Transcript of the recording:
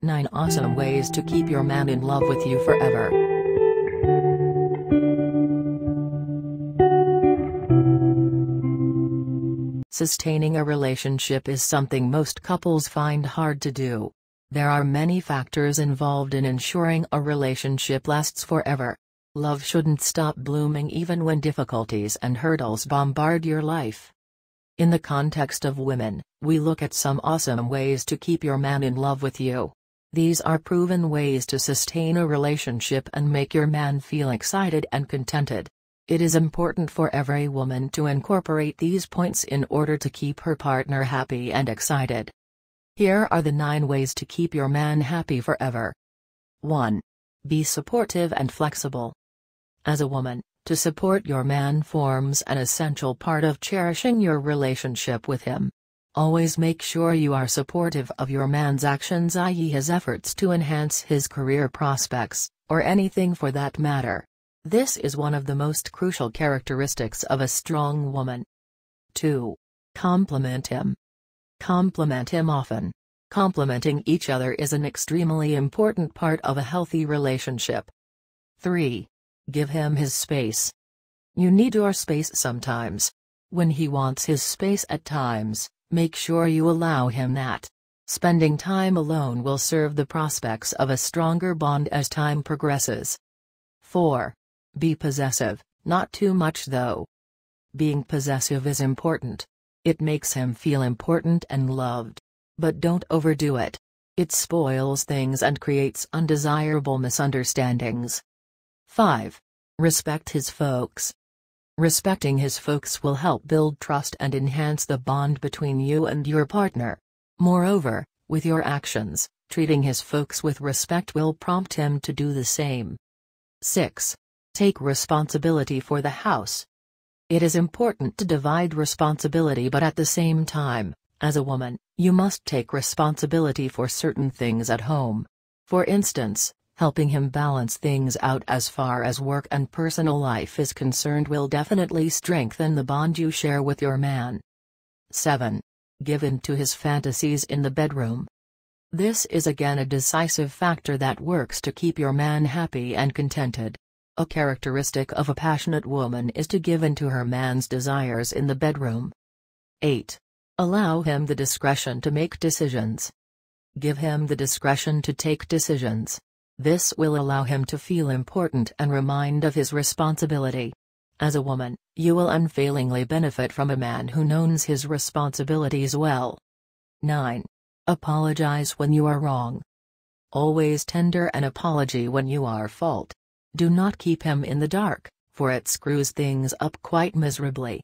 9 Awesome Ways to Keep Your Man in Love with You Forever. Sustaining a relationship is something most couples find hard to do. There are many factors involved in ensuring a relationship lasts forever. Love shouldn't stop blooming even when difficulties and hurdles bombard your life. In the context of women, we look at some awesome ways to keep your man in love with you. These are proven ways to sustain a relationship and make your man feel excited and contented. It is important for every woman to incorporate these points in order to keep her partner happy and excited. Here are the 9 ways to keep your man happy forever. 1. Be supportive and flexible. As a woman, to support your man forms an essential part of cherishing your relationship with him. Always make sure you are supportive of your man's actions, i.e. his efforts to enhance his career prospects, or anything for that matter. This is one of the most crucial characteristics of a strong woman. 2. Compliment him. Compliment him often. Complimenting each other is an extremely important part of a healthy relationship. 3. Give him his space. You need your space sometimes. When he wants his space at times, make sure you allow him that. Spending time alone will serve the prospects of a stronger bond as time progresses. 4. Be possessive, not too much though. Being possessive is important. It makes him feel important and loved. But don't overdo it. It spoils things and creates undesirable misunderstandings. 5. Respect his folks. Respecting his folks will help build trust and enhance the bond between you and your partner. Moreover, with your actions, treating his folks with respect will prompt him to do the same. 6. Take responsibility for the house. It is important to divide responsibility, but at the same time, as a woman, you must take responsibility for certain things at home. For instance, helping him balance things out as far as work and personal life is concerned will definitely strengthen the bond you share with your man. 7. Give in to his fantasies in the bedroom. This is again a decisive factor that works to keep your man happy and contented. A characteristic of a passionate woman is to give in to her man's desires in the bedroom. 8. Allow him the discretion to make decisions. Give him the discretion to take decisions. This will allow him to feel important and remind of his responsibility. As a woman, you will unfailingly benefit from a man who knows his responsibilities well. 9. Apologize when you are wrong. Always tender an apology when you are at fault. Do not keep him in the dark, for it screws things up quite miserably.